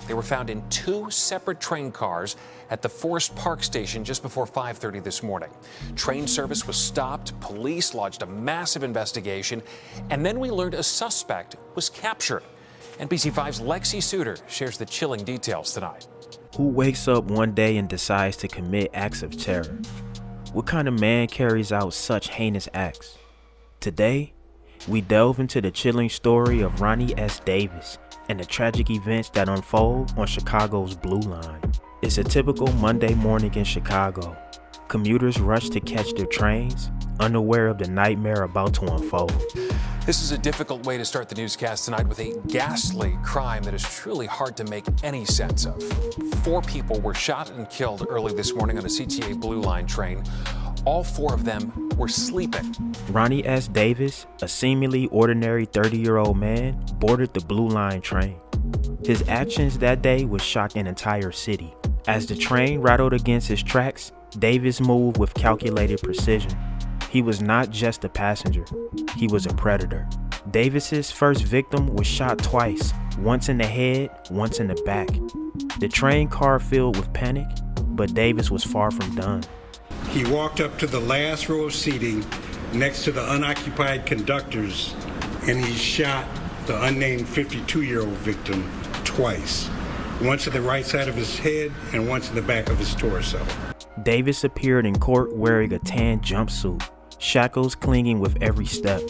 They were found in two separate train cars at the Forest Park station just before 5:30 this morning. Train service was stopped, police lodged a massive investigation, and then we learned a suspect was captured. NBC5's Lexi Suter shares the chilling details tonight. Who wakes up one day and decides to commit acts of terror? What kind of man carries out such heinous acts? Today, we delve into the chilling story of Rhanni S. Davis and the tragic events that unfold on Chicago's Blue Line. It's a typical Monday morning in Chicago. Commuters rush to catch their trains, unaware of the nightmare about to unfold. This is a difficult way to start the newscast tonight with a ghastly crime that is truly hard to make any sense of. 4 people were shot and killed early this morning on a CTA Blue Line train. All 4 of them were sleeping. Rhanni S. Davis, a seemingly ordinary 30-year-old man, boarded the Blue Line train. His actions that day would shock an entire city. As the train rattled against its tracks, Davis moved with calculated precision. He was not just a passenger, he was a predator. Davis's first victim was shot twice, once in the head, once in the back. The train car filled with panic, but Davis was far from done. He walked up to the last row of seating next to the unoccupied conductors, and he shot the unnamed 52-year-old victim twice. Once at the right side of his head and once in the back of his torso. Davis appeared in court wearing a tan jumpsuit, shackles clinging with every step.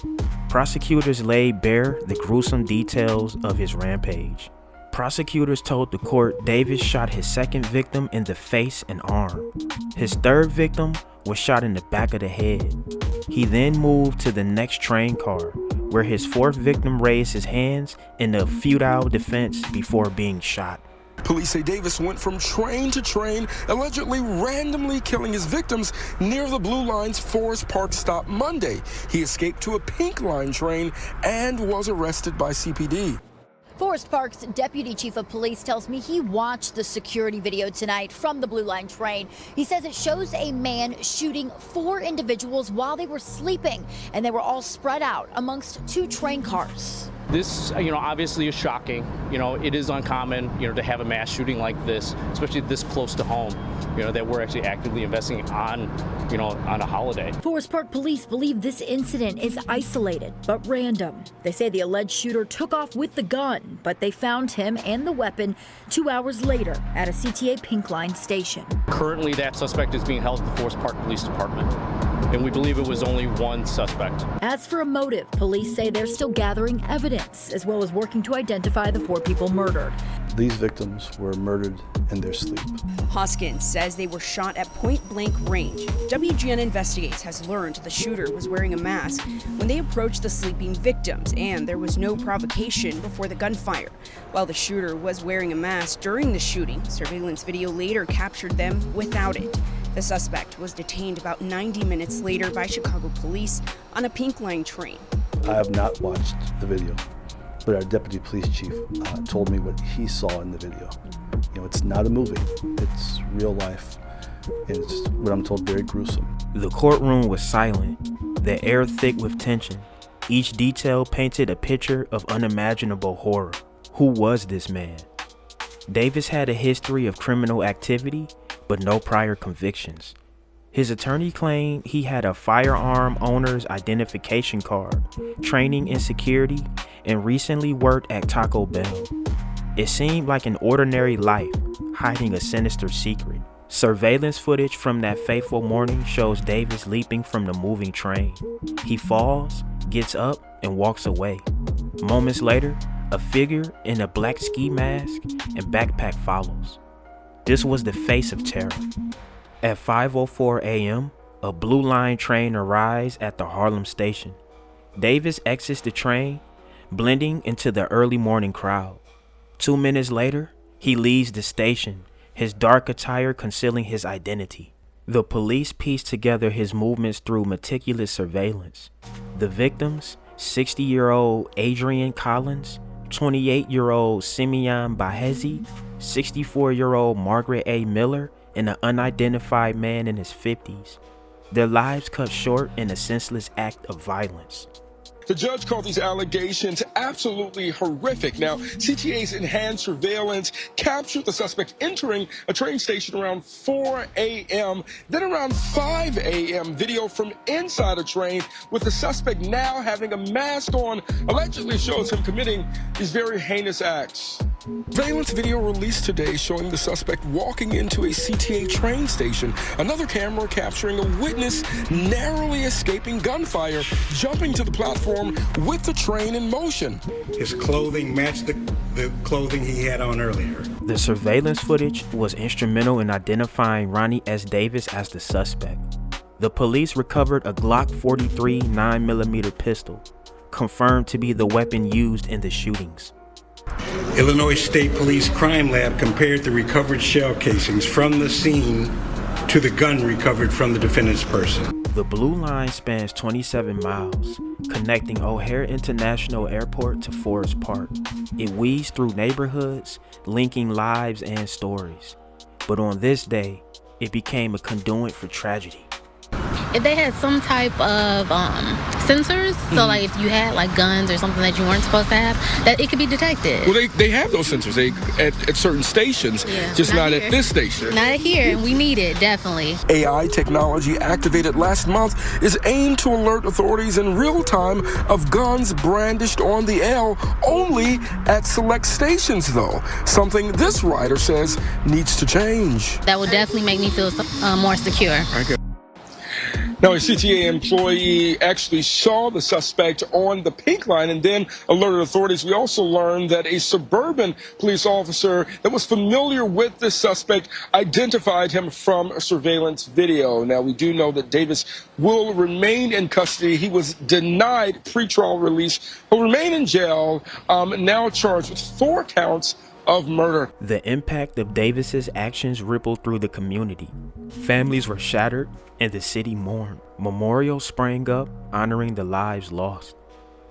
Prosecutors laid bare the gruesome details of his rampage. Prosecutors told the court Davis shot his second victim in the face and arm. His third victim was shot in the back of the head. He then moved to the next train car, where his fourth victim raised his hands in a futile defense before being shot. Police say Davis went from train to train, allegedly randomly killing his victims near the Blue Line's Forest Park stop Monday. He escaped to a Pink Line train and was arrested by CPD. Forest Park's deputy chief of police tells me he watched the security video tonight from the Blue Line train. He says it shows a man shooting 4 individuals while they were sleeping, and they were all spread out amongst 2 train cars. This, obviously is shocking. It is uncommon, to have a mass shooting like this, especially this close to home, that we're actually actively investing on, on a holiday. Forest Park police believe this incident is isolated, but random. They say the alleged shooter took off with the gun, but they found him and the weapon 2 hours later at a CTA Pink Line station. Currently, that suspect is being held at the Forest Park Police Department, and we believe it was only one suspect. As for a motive, police say they're still gathering evidence, as well as working to identify the 4 people murdered. These victims were murdered in their sleep. Hoskins says they were shot at point-blank range. WGN Investigates has learned the shooter was wearing a mask when they approached the sleeping victims, and there was no provocation before the gunfire. While the shooter was wearing a mask during the shooting, surveillance video later captured them without it. The suspect was detained about 90 minutes later by Chicago police on a Pink Line train. I have not watched the video, but our deputy police chief told me what he saw in the video. It's not a movie, it's real life, and it's, what I'm told, very gruesome. The courtroom was silent, the air thick with tension. Each detail painted a picture of unimaginable horror. Who was this man? Davis had a history of criminal activity, but no prior convictions. His attorney claimed he had a firearm owner's identification card, training in security, and recently worked at Taco Bell. It seemed like an ordinary life, hiding a sinister secret. Surveillance footage from that fateful morning shows Davis leaping from the moving train. He falls, gets up, and walks away. Moments later, a figure in a black ski mask and backpack follows. This was the face of terror. At 5:04 a.m., a Blue Line train arrives at the Harlem station. Davis exits the train, blending into the early morning crowd. 2 minutes later, he leaves the station, his dark attire concealing his identity. The police pieced together his movements through meticulous surveillance. The victims, 60-year-old Adrian Collins, 28-year-old Simeon Bihesi, 64-year-old Margaret A. Miller, and an unidentified man in his 50s. Their lives cut short in a senseless act of violence. The judge called these allegations absolutely horrific. Now, CTA's enhanced surveillance captured the suspect entering a train station around 4 a.m., then around 5 a.m. video from inside a train with the suspect now having a mask on allegedly shows him committing these very heinous acts. Surveillance video released today showing the suspect walking into a CTA train station. Another camera capturing a witness narrowly escaping gunfire, jumping to the platform with the train in motion. His clothing matched the clothing he had on earlier. The surveillance footage was instrumental in identifying Rhanni S. Davis as the suspect. The police recovered a Glock 43 9mm pistol, confirmed to be the weapon used in the shootings. Illinois State Police Crime Lab compared the recovered shell casings from the scene to the gun recovered from the defendant's person. The Blue Line spans 27 miles, connecting O'Hare International Airport to Forest Park. It weaves through neighborhoods, linking lives and stories. But on this day, it became a conduit for tragedy. If they had some type of sensors, so like if you had like guns or something that you weren't supposed to have, that it could be detected. Well, they have those sensors at certain stations, just not at this station. Not here, and we need it, definitely. AI technology activated last month is aimed to alert authorities in real time of guns brandished on the L, only at select stations though. Something this writer says needs to change. That would definitely make me feel more secure. Okay. Now, a CTA employee actually saw the suspect on the pink line and then alerted authorities. We also learned that a suburban police officer that was familiar with the suspect identified him from a surveillance video. Now, we do know that Davis will remain in custody. He was denied pretrial release. He'll remain in jail, now charged with 4 counts of murder. The impact of Davis's actions rippled through the community. Families were shattered and the city mourned. Memorials sprang up honoring the lives lost.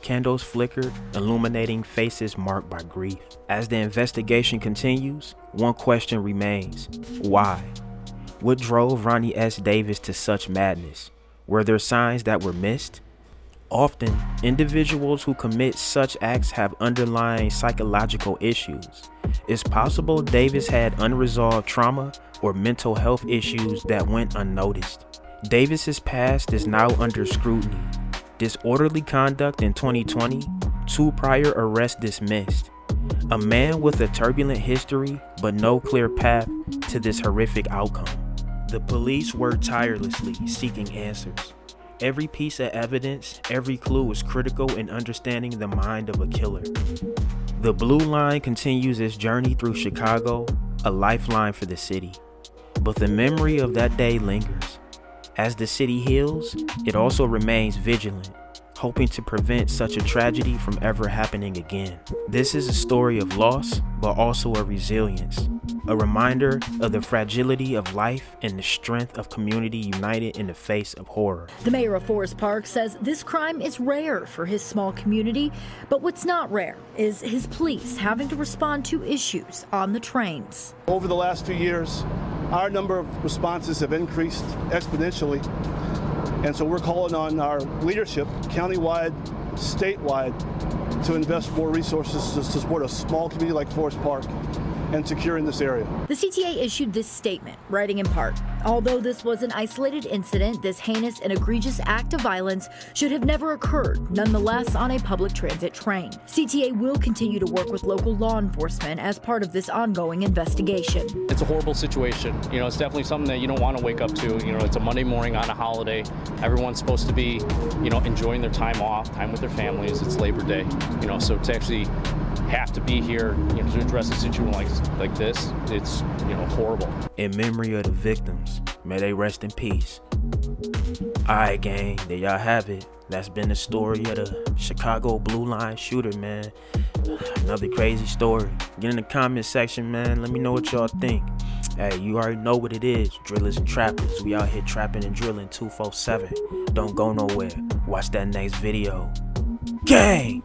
Candles flickered, illuminating faces marked by grief. As the investigation continues, one question remains: why? What drove Rhanni S. Davis to such madness? Were there signs that were missed? Often, individuals who commit such acts have underlying psychological issues. It's possible Davis had unresolved trauma or mental health issues that went unnoticed. Davis's past is now under scrutiny. Disorderly conduct in 2020, 2 prior arrests dismissed. A man with a turbulent history, but no clear path to this horrific outcome. The police worked tirelessly, seeking answers. Every piece of evidence, every clue was critical in understanding the mind of a killer. The Blue Line continues its journey through Chicago, a lifeline for the city. But the memory of that day lingers. As the city heals, it also remains vigilant, hoping to prevent such a tragedy from ever happening again. This is a story of loss, but also a resilience. A reminder of the fragility of life and the strength of community united in the face of horror. The mayor of Forest Park says this crime is rare for his small community, but what's not rare is his police having to respond to issues on the trains. Over the last few years, our number of responses have increased exponentially, and so we're calling on our leadership, countywide, statewide, to invest more resources to support a small community like Forest Park and secure in this area. The CTA issued this statement, writing in part, although this was an isolated incident, this heinous and egregious act of violence should have never occurred, nonetheless on a public transit train. CTA will continue to work with local law enforcement as part of this ongoing investigation. It's a horrible situation. You know, it's definitely something that you don't want to wake up to. You know, it's a Monday morning on a holiday. Everyone's supposed to be, you know, enjoying their time off, time with their families. It's Labor Day, you know, so to actually have to be here, you know, to address a situation like this, it's, you know, horrible. In memory of the victims, may they rest in peace. Alright, gang, there y'all have it. That's been the story of the Chicago Blue Line shooter, man. Another crazy story. Get in the comment section, man. Let me know what y'all think. Hey, you already know what it is. Drillers and trappers. We out here trapping and drilling 247. Don't go nowhere. Watch that next video. Gang!